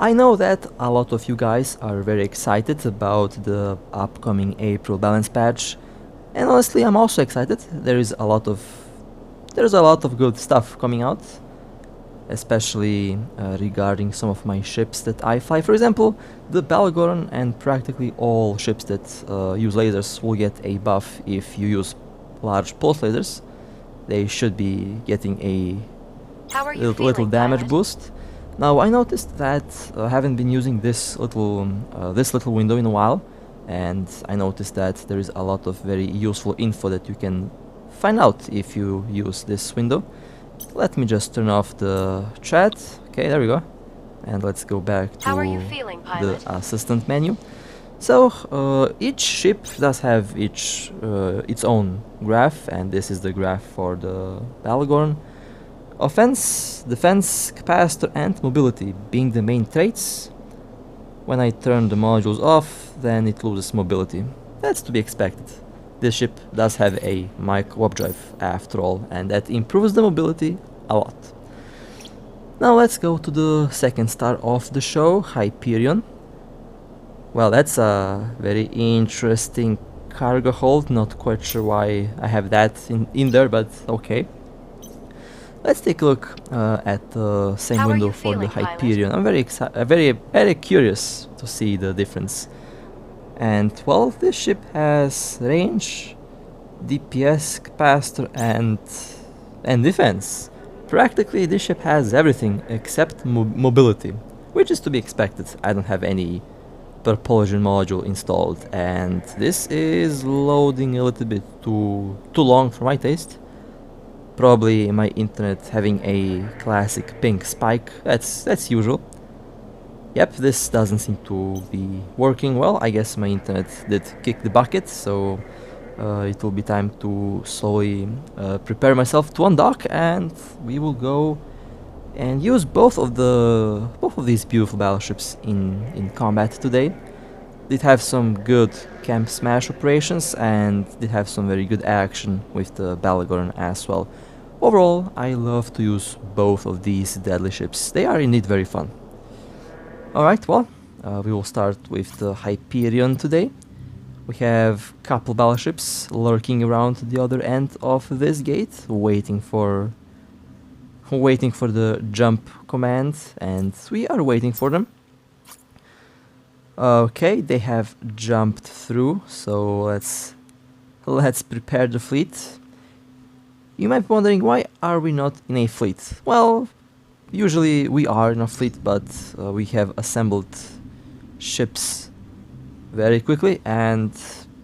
I know that a lot of you guys are very excited about the upcoming April balance patch, and honestly I'm also excited. There's a lot of good stuff coming out, especially regarding some of my ships that I fly. For example, the Belgorn and practically all ships that use lasers will get a buff if you use large pulse lasers. They should be getting a little damage boost. Now I noticed that I haven't been using this little window in a while, and I noticed that there is a lot of very useful info that you can find out if you use this window. Let me just turn off the chat. Okay, there we go. And let's go back to the assistant menu. So each ship does have its own graph, and this is the graph for the Bhaalgorn. Offense, defense, capacitor and mobility being the main traits. When I turn the modules off, then it loses mobility. That's to be expected. This ship does have a micro warp drive after all, and that improves the mobility a lot. Now let's go to the second star of the show, Hyperion. Well, that's a very interesting cargo hold. Not quite sure why I have that in there, but okay. Let's take a look at the same window for the Hyperion. I'm very curious to see the difference. And well, this ship has range, DPS, capacitor, and defense. Practically, this ship has everything except mobility, which is to be expected. I don't have any propulsion module installed, and this is loading a little bit too long for my taste. Probably my internet having a classic pink spike. That's usual. Yep, this doesn't seem to be working well. I guess my internet did kick the bucket, so it will be time to slowly prepare myself to undock, and we will go and use both of these beautiful battleships in combat today. Did have some good camp smash operations, and did have some very good action with the Belgorn as well. Overall, I love to use both of these deadly ships. They are indeed very fun. Alright, well, we will start with the Hyperion today. We have a couple battleships lurking around the other end of this gate, waiting for the jump command, and we are waiting for them. Okay, they have jumped through, so let's prepare the fleet. You might be wondering, why are we not in a fleet? Well, usually we are in a fleet, but we have assembled ships very quickly, and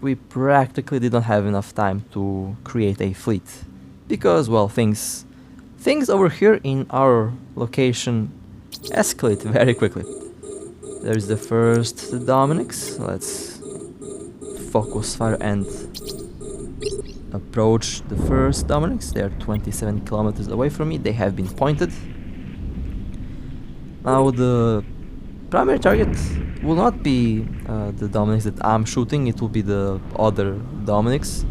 we practically didn't have enough time to create a fleet. Because, well, things over here in our location escalate very quickly. There's the first Dominix. Let's focus fire and approach the first Dominix. They are 27 kilometers away from me. They have been pointed. Now the primary target will not be the Dominix that I'm shooting. It will be the other Dominix.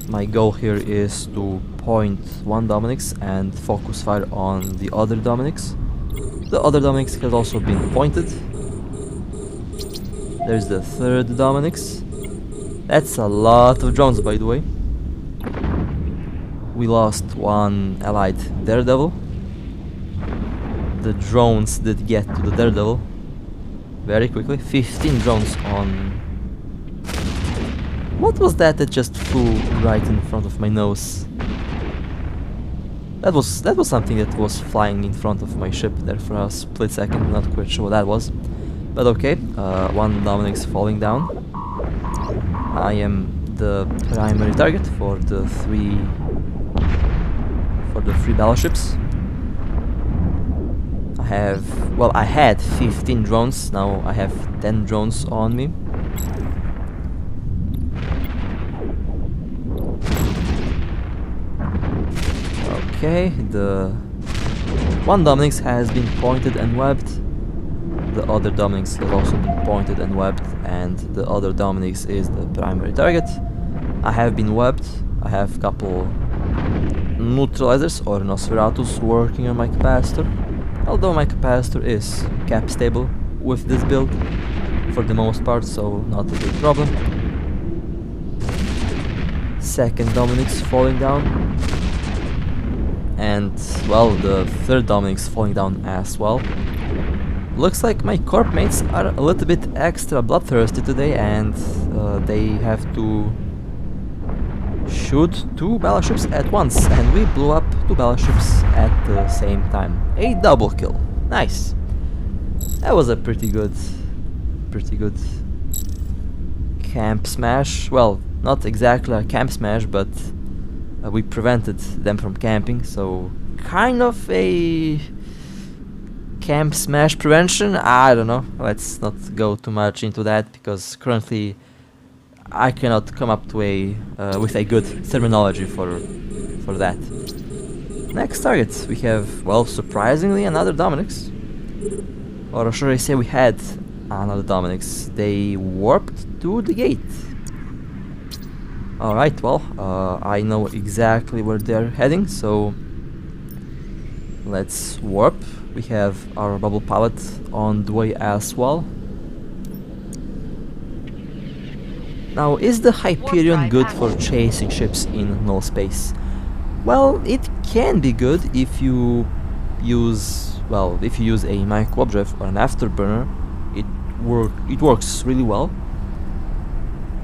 My goal here is to point one Dominix and focus fire on the other Dominix. The other Dominix has also been pointed. There's the third Dominix. That's a lot of drones, by the way. We lost one allied Daredevil. The drones did get to the Daredevil very quickly. 15 drones on... What was that just flew right in front of my nose? That was something that was flying in front of my ship there for a split second. Not quite sure what that was. But okay, one Dominix falling down. I am the primary target for the three battleships. I had 15 drones, now I have 10 drones on me. Okay, the one Dominix has been pointed and webbed. The other Dominix has also been pointed and webbed, and the other Dominix is the primary target. I have been webbed. I have a couple neutralizers or Nosferatus working on my capacitor. Although my capacitor is cap stable with this build for the most part, so not a big problem. Second Dominic's falling down. And, well, the third Dominic's falling down as well. Looks like my corp mates are a little bit extra bloodthirsty today, and they have to shoot 2 battleships at once, and we blew up 2 battleships at the same time. A double kill. Nice. That was a pretty good camp smash. Well, not exactly a camp smash, but we prevented them from camping, so kind of a camp smash prevention. I don't know, let's not go too much into that, because currently I cannot come up to a with a good terminology for that. Next target we have, well, surprisingly another Dominic's, or should I say we had another Dominic's. They warped to the gate. Alright, well, I know exactly where they're heading, so let's warp. We have our bubble pallet on the way as well. Now, is the Hyperion good for chasing ships in null space? Well, it can be good if you use, well, if you use a micro object or an afterburner. It works really well.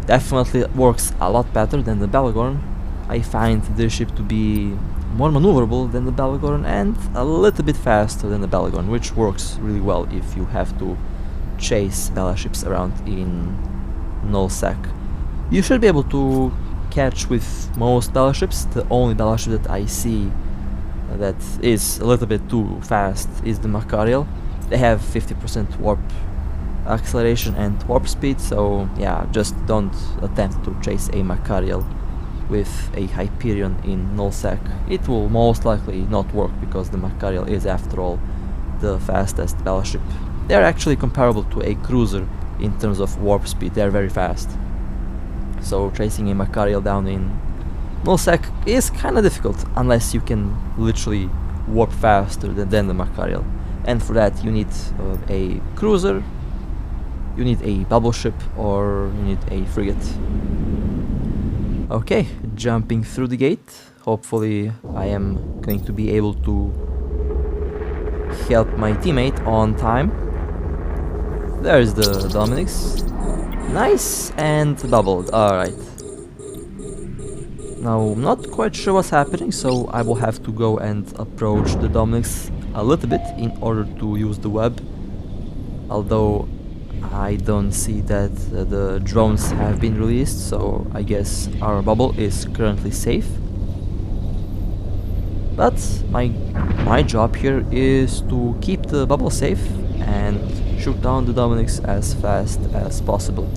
Definitely works a lot better than the Belgorn. I find this ship to be more maneuverable than the Belgorn and a little bit faster than the Belgorn, which works really well if you have to chase battleships around in null sec. You should be able to catch with most battleships. The only battleship that I see that is a little bit too fast is the Macariel. They have 50% warp acceleration and warp speed, so yeah, just don't attempt to chase a Macariel with a Hyperion in nullsec. It will most likely not work, because the Macariel is, after all, the fastest battleship. They are actually comparable to a cruiser in terms of warp speed. They are very fast, so chasing a Macariel down in nullsec is kind of difficult, unless you can literally warp faster than the Macariel, and for that you need a cruiser, you need a bubble ship, or you need a frigate. Okay, jumping through the gate. Hopefully I am going to be able to help my teammate on time. There's the Dominic's. Nice, and bubbled. Alright. Now, I'm not quite sure what's happening, so I will have to go and approach the Dominic's a little bit in order to use the web. Although I don't see that the drones have been released, so I guess our bubble is currently safe. But my job here is to keep the bubble safe and shoot down the Dominic's as fast as possible.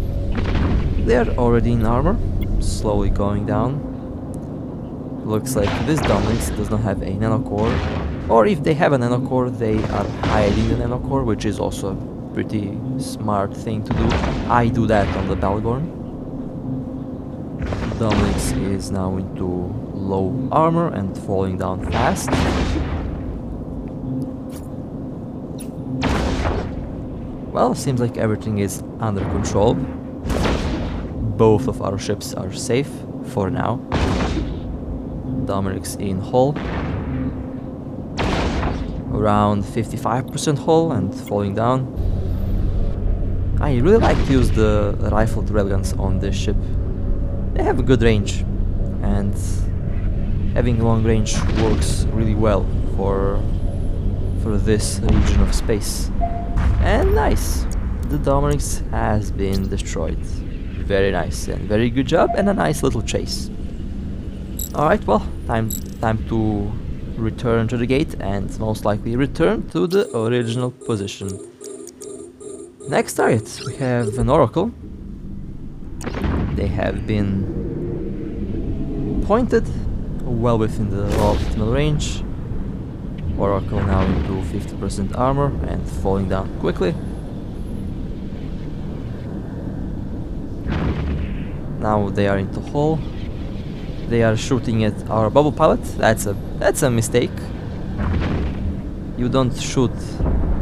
They're already in armor, slowly going down. Looks like this Dominic's does not have a nanocore, or if they have a nanocore, they are hiding the nanocore, which is also a pretty smart thing to do. I do that on the Belgorn. Dominic's is now into low armor and falling down fast. Well, seems like everything is under control. Both of our ships are safe for now. Dominic's in hull, around 55% hull and falling down. I really like to use the rifled railguns on this ship. They have a good range, and having long range works really well for this region of space. And nice, the Dominic's has been destroyed. Very nice, and very good job, and a nice little chase. Alright, well, time to return to the gate and most likely return to the original position. Next target, we have an Oracle. They have been pointed well within the optimal range. Oracle now into 50% armor and falling down quickly. Now they are into hull. They are shooting at our bubble pilot. That's a mistake. you don't shoot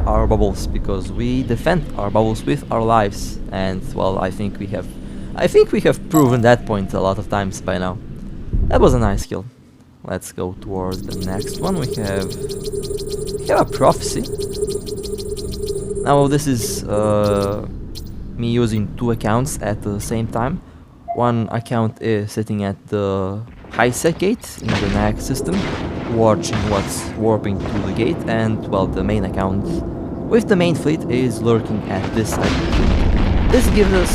our bubbles, because we defend our bubbles with our lives, and well, I think we have proven that point a lot of times by now. That was a nice kill. Let's go towards the next one. We have a prophecy. Now this is me using two accounts at the same time. One account is sitting at the high sec gate in the next system, watching what's warping to the gate, and well, the main account with the main fleet is lurking at this side. This gives us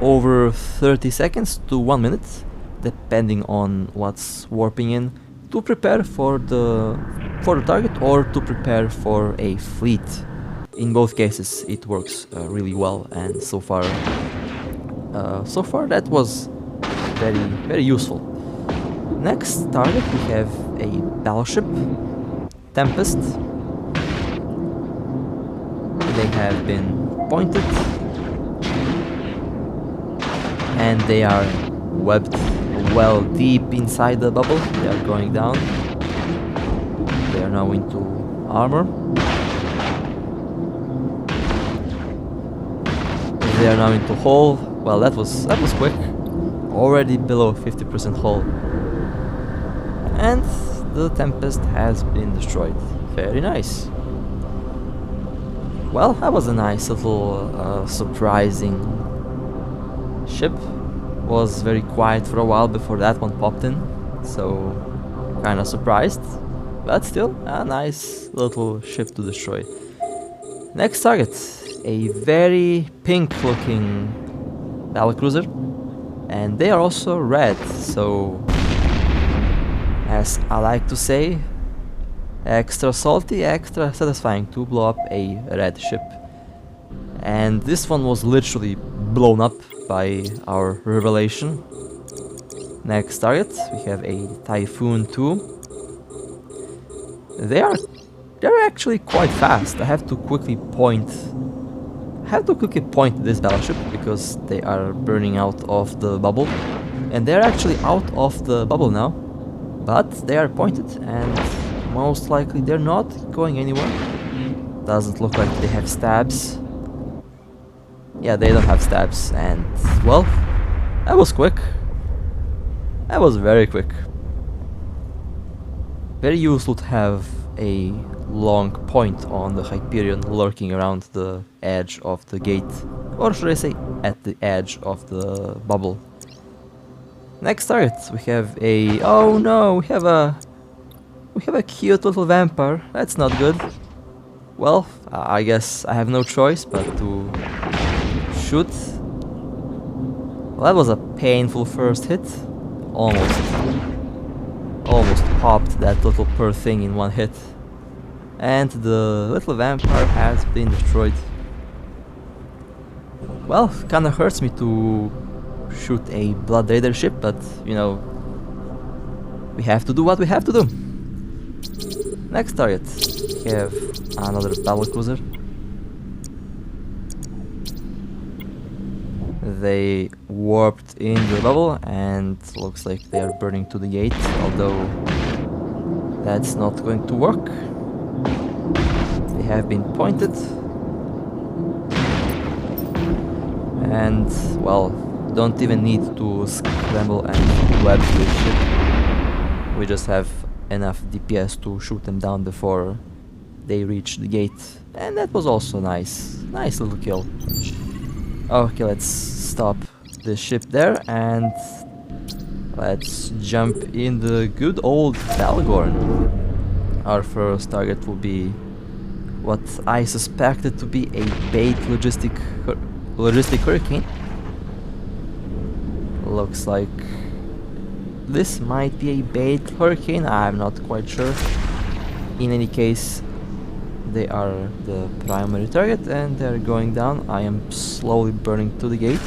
over 30 seconds to 1 minute, depending on what's warping in, to prepare for the target or to prepare for a fleet. In both cases it works really well, and so far that was very useful. Next target we have a Battleship, Tempest. They have been pointed and they are webbed well deep inside the bubble. They are going down. They are now into armor. They are now into hull. Well, that was quick. Already below 50% hull. And the Tempest has been destroyed. Very nice. Well, that was a nice little surprising ship. Was very quiet for a while before that one popped in, so kinda surprised, but still a nice little ship to destroy. Next target, a very pink looking battlecruiser, and they are also red, so as I like to say, extra salty, extra satisfying to blow up a red ship. And this one was literally blown up by our revelation. Next target, we have a Typhoon 2. They're actually quite fast. I have to quickly point this battleship because they are burning out of the bubble, and they're actually out of the bubble now, but they are pointed and most likely they're not going anywhere. Doesn't look like they have stabs. Yeah, they don't have stabs, and well, that was quick. That was very quick. Very useful to have a long point on the Hyperion lurking around the edge of the gate, or should I say at the edge of the bubble. Next target, we have a... oh no, we have a cute little vampire. That's not good. Well, I guess I have no choice but to shoot. Well, that was a painful first hit. Almost popped that little poor thing in one hit. And the little vampire has been destroyed. Well, kinda hurts me to shoot a Blood Raider ship, but you know, we have to do what we have to do. Next target, we have another battlecruiser. They warped in the bubble and looks like they are burning to the gate, although that's not going to work. They have been pointed. And, well, don't even need to scramble and web this ship. We just have enough DPS to shoot them down before they reach the gate. And that was also nice. Nice little kill. Okay, let's stop the ship there and let's jump in the good old Belgorn. Our first target will be what I suspected to be a bait logistic hurricane. Looks like this might be a bait hurricane, I'm not quite sure. In any case, they are the primary target and they're going down. I am slowly burning to the gate.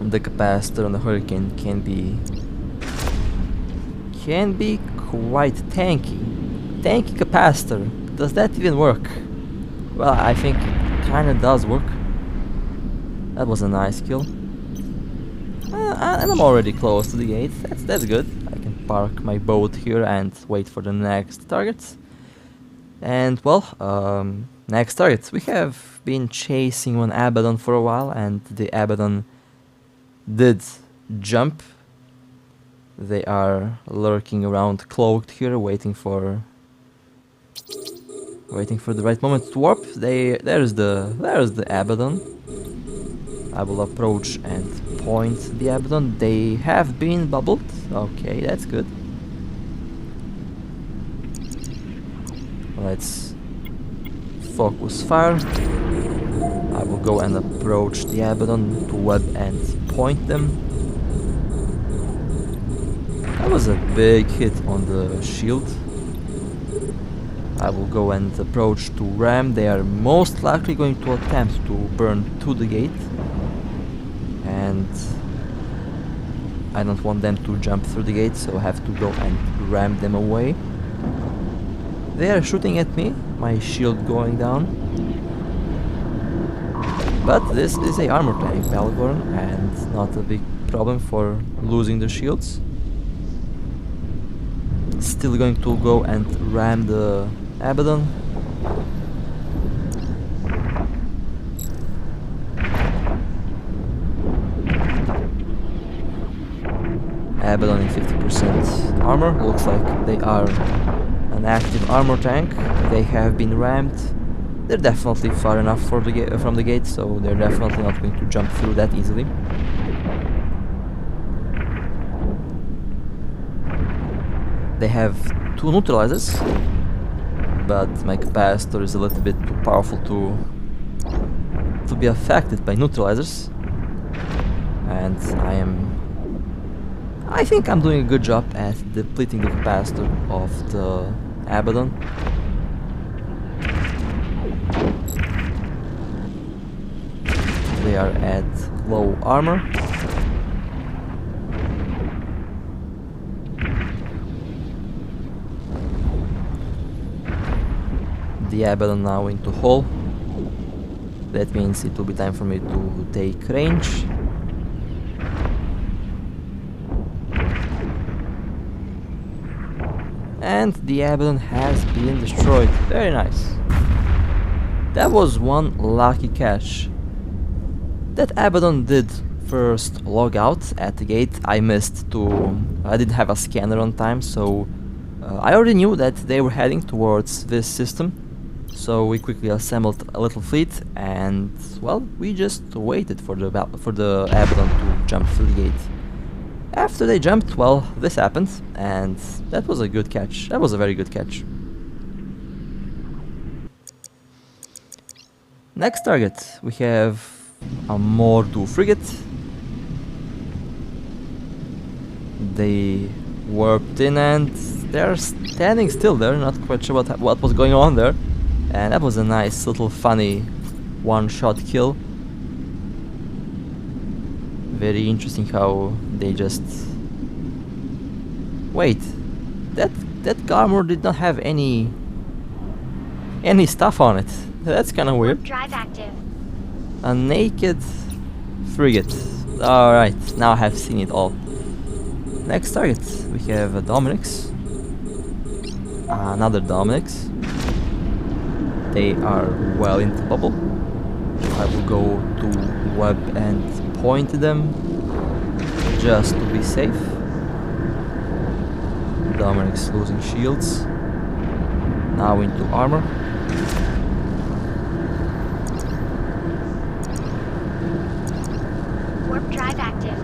The capacitor on the Hurricane can be quite tanky. Tanky capacitor. Does that even work? Well, I think it kinda does work. That was a nice kill. And I'm already close to the gate. That's good. I can park my boat here and wait for the next target. And well, next target. We have been chasing one Abaddon for a while, and the Abaddon did jump. They are lurking around cloaked here, waiting for the right moment to warp. There's the Abaddon. I will approach and point the Abaddon. They have been bubbled. Okay, that's good. Let's focus fire. I will go and approach the Abaddon to web and point them. That was a big hit on the shield. I will go and approach to ram. They are most likely going to attempt to burn to the gate, and I don't want them to jump through the gate, so I have to go and ram them away. They are shooting at me, my shield going down. But this is a armor tank, Belgorn, and not a big problem for losing the shields. Still going to go and ram the Abaddon. Abaddon in 50% armor. Looks like they are an active armor tank. They have been rammed. They're definitely far enough for the from the gate, so they're definitely not going to jump through that easily. They have 2 neutralizers, but my capacitor is a little bit too powerful to be affected by neutralizers, and I think I'm doing a good job at depleting the capacitor of the Abaddon. They are at low armor. The Abaddon now into hull. That means it will be time for me to take range. And the Abaddon has been destroyed. Very nice. That was one lucky catch. That Abaddon did first log out at the gate. I didn't have a scanner on time, so I already knew that they were heading towards this system. So we quickly assembled a little fleet, and well, we just waited for the Abaddon to jump through the gate. After they jumped, well, this happened, and that was a good catch. That was a very good catch. Next target, we have a Mordu frigate. They warped in and they're standing still there, not quite sure what was going on there. And that was a nice little funny one-shot kill. Very interesting how they just... Wait, that armor did not have any stuff on it. That's kind of weird. Drive active. A naked frigate. Alright, now I have seen it all. Next target, we have a Dominix. Another Dominix. They are well into bubble. I will go to web and point them just to be safe. Dominix losing shields. Now into armor. Warp drive active.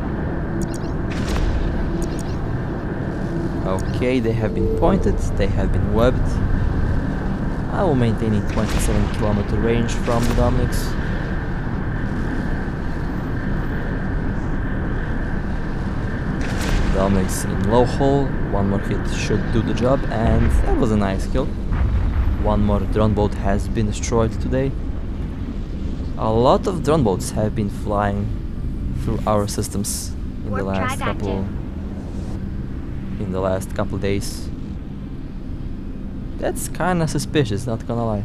Okay, they have been pointed, they have been webbed. I will maintain a 27-kilometer range from the Dominix. Dominix in low hull, one more hit should do the job, and that was a nice kill. One more drone boat has been destroyed today. A lot of drone boats have been flying through our systems in the last couple days. That's kinda suspicious, not gonna lie.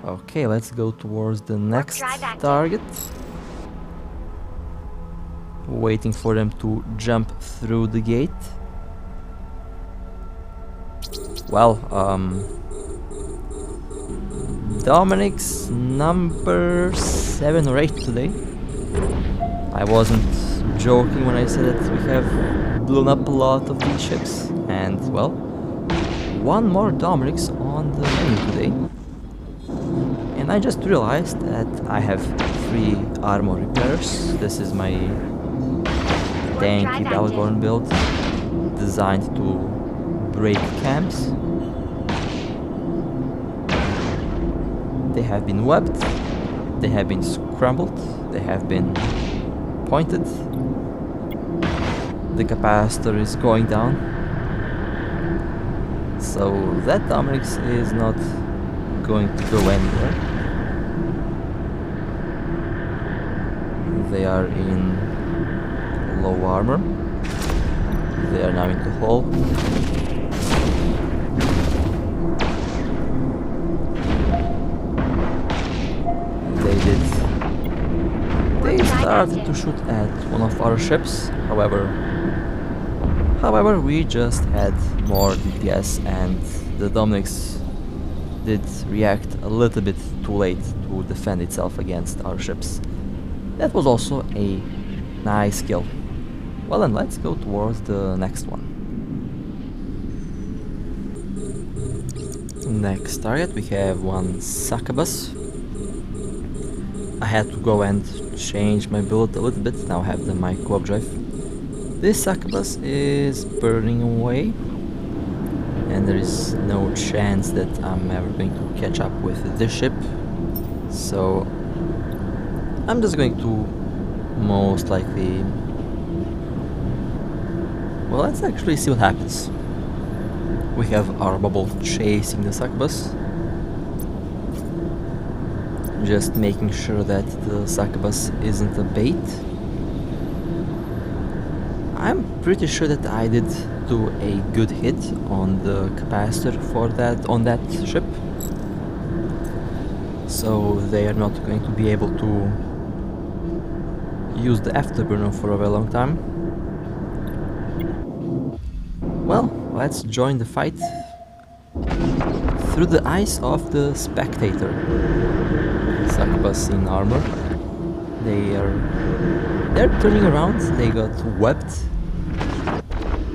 Okay, let's go towards the next target. waiting for them to jump through the gate. Well, Dominic's number 7 or 8 today. I wasn't joking when I said that we have blown up a lot of these ships, and well, one more Dominic's on the menu today. And I just realized that I have 3 armor repairs. This is my tanky Belgorn build, designed to break camps. They have been webbed, they have been scrambled, they have been pointed. The capacitor is going down, so that Dominic's is not going to go anywhere. They are in low armor. They are now into hull. They started to shoot at one of our ships. However, we just had more DPS, and the Dominic's did react a little bit too late to defend itself against our ships. That was also a nice kill. Well, then let's go towards the next one. Next target, we have one succubus. I had to go and change my build a little bit. Now I have the micro drive. This succubus is burning away, and there is no chance that I'm ever going to catch up with this ship. So I'm just going to most likely... Well, let's actually see what happens. We have our bubble chasing the succubus. Just making sure that the succubus isn't a bait. I'm pretty sure that I did do a good hit on the capacitor on that ship. So they are not going to be able to use the afterburner for a very long time. Well, let's join the fight through the eyes of the spectator. Succubus in armor. They're turning around. They got webbed,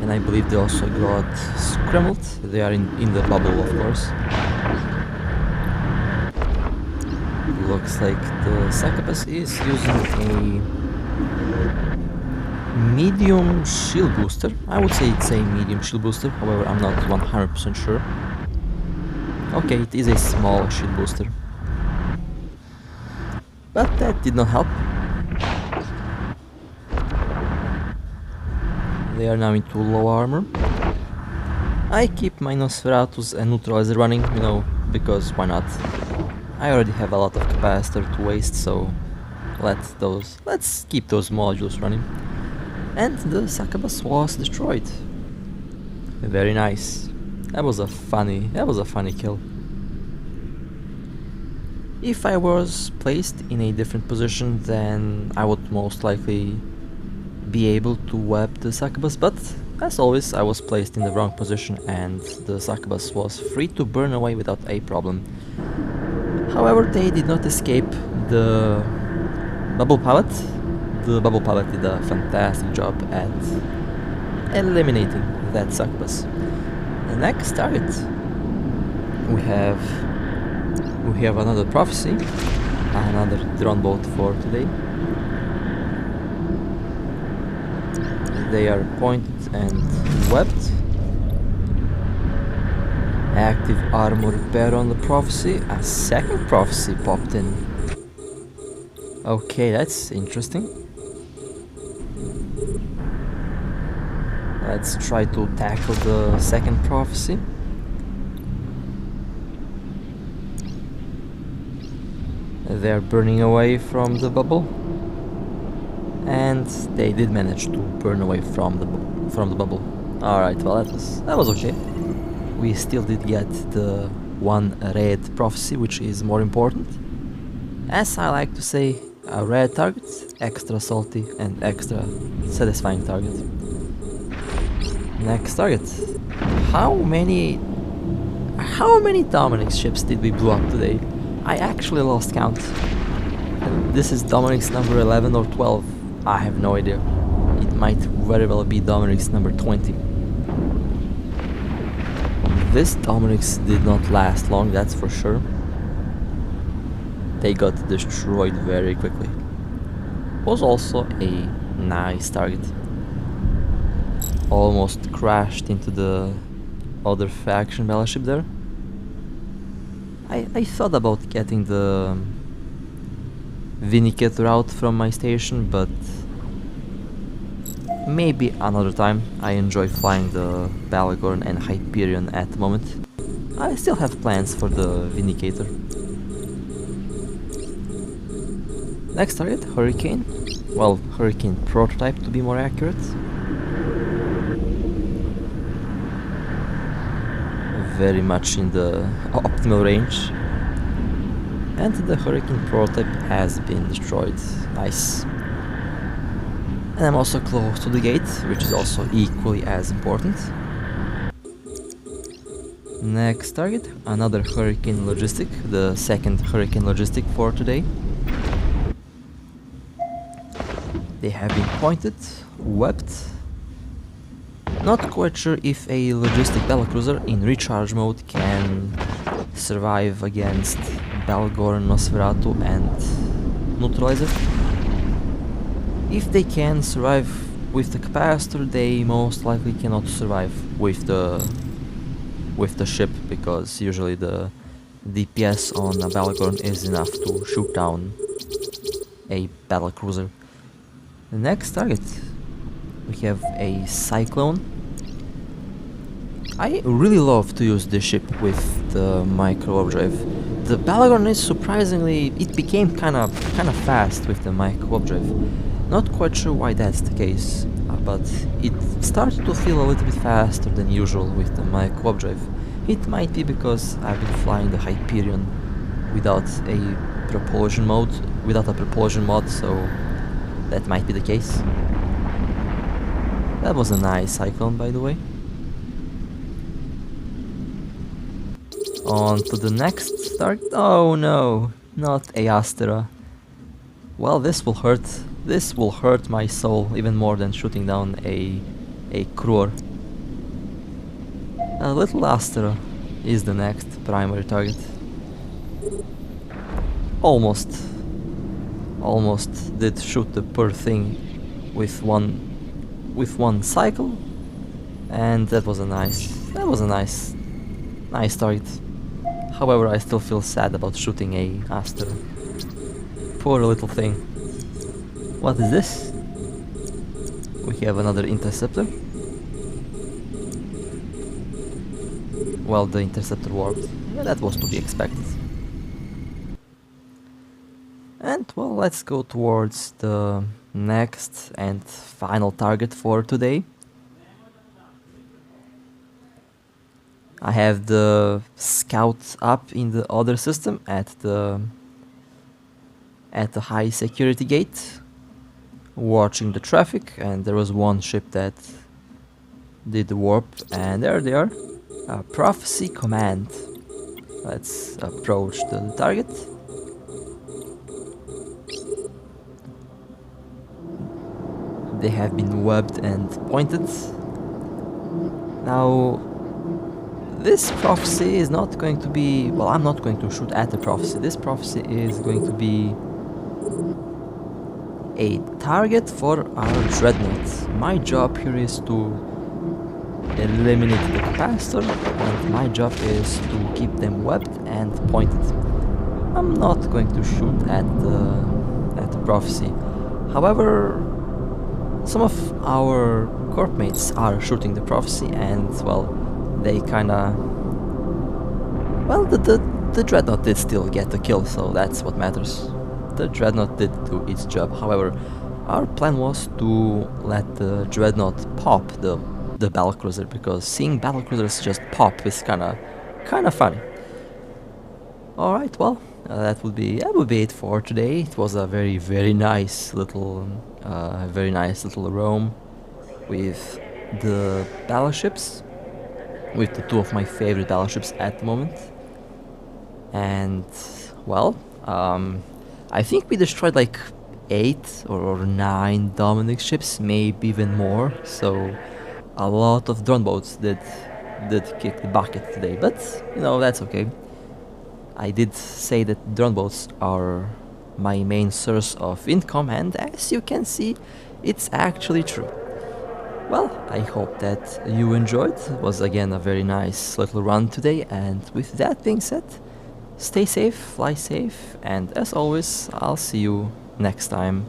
and I believe they also got scrambled. They are in the bubble, of course. Looks like the succubus is using a medium shield booster. I would say it's a medium shield booster, however I'm not 100% sure. Okay, it is a small shield booster. But that did not help. They are now into low armor. I keep my Nosferatus and Neutralizer running, you know, because why not? I already have a lot of capacitor to waste, so let's keep those modules running. And the succubus was destroyed. Very nice. That was a funny kill. If I was placed in a different position, then I would most likely be able to web the succubus, but as always I was placed in the wrong position and the succubus was free to burn away without a problem. However, they did not escape the bubble pallet. The bubble pallet did a fantastic job at eliminating that succubus. The next target, we have another prophecy, another drone boat for today. They are pointed and webbed. Active armor repair on the prophecy. A second prophecy popped in. Okay, that's interesting. Let's try to tackle the second prophecy. They're burning away from the bubble, and they did manage to burn away from the bubble. All right, well that was okay. We still did get the one red prophecy, which is more important. As I like to say, a red target extra salty and extra satisfying target. Next target. How many Dominic's ships did we blow up today? I actually lost count. This is Dominic's number 11 or 12. I have no idea. It might very well be Dominic's number 20. This Dominic's did not last long, that's for sure. They got destroyed very quickly. Was also a nice target. Almost crashed into the other faction battleship there. I thought about getting the Vindicator out from my station, but maybe another time. I enjoy flying the Bhaalgorn and Hyperion at the moment. I still have plans for the Vindicator. Next target, Hurricane. Well, Hurricane prototype to be more accurate. Very much in the optimal range. And the Hurricane prototype has been destroyed. Nice. And I'm also close to the gate, which is also equally as important. Next target, another Hurricane logistic, the second Hurricane logistic for today. They have been pointed, webbed. Not quite sure if a logistic battlecruiser in recharge mode can survive against Belgorn, Nosferatu and Neutralizer. If they can survive with the capacitor, they most likely cannot survive with the ship, because usually the DPS on a Belgorn is enough to shoot down a battlecruiser. The next target, we have a Cyclone. I really love to use this ship with the micro warp drive. The Belgorn is surprisingly, it became kinda fast with the micro warp drive. Not quite sure why that's the case, but it started to feel a little bit faster than usual with the micro warp drive. It might be because I've been flying the Hyperion without a propulsion mod, so that might be the case. That was a nice Cyclone, by the way. On to the next target. Oh no, not a Astera. Well, this will hurt. This will hurt my soul even more than shooting down a Kruor. A little Astera is the next primary target. Almost did shoot the poor thing with one cycle, and that was a nice target. However, I still feel sad about shooting a Astera. Poor little thing. What is this? We have another interceptor. Well, the interceptor warped. Yeah, that was to be expected. And well, let's go towards the next and final target for today. I have the scout up in the other system at the high security gate, watching the traffic, and there was one ship that did the warp, and there they are. Prophecy command. Let's approach the target. They have been webbed and pointed. Now, this prophecy is not going to be... well, I'm not going to shoot at the prophecy. This prophecy is going to be a target for our dreadnought. My job here is to eliminate the capacitor, and my job is to keep them webbed and pointed. I'm not going to shoot at the prophecy. However, some of our corp mates are shooting the prophecy, and well, they kinda... well, the dreadnought did still get the kill, so that's what matters. The dreadnought did do its job. However, our plan was to let the dreadnought pop the battlecruiser, because seeing battlecruisers just pop is kinda funny. Alright, well, that would be it for today. It was a very nice little roam with the battleships, with the two of my favorite battleships at the moment. And well, I think we destroyed like 8 or 9 Dominic ships, maybe even more. So a lot of drone boats did kick the bucket today, but you know that's okay. I did say that drone boats are my main source of income, and as you can see, it's actually true. Well, I hope that you enjoyed. It was again a very nice little run today, and with that being said, stay safe, fly safe, and as always, I'll see you next time.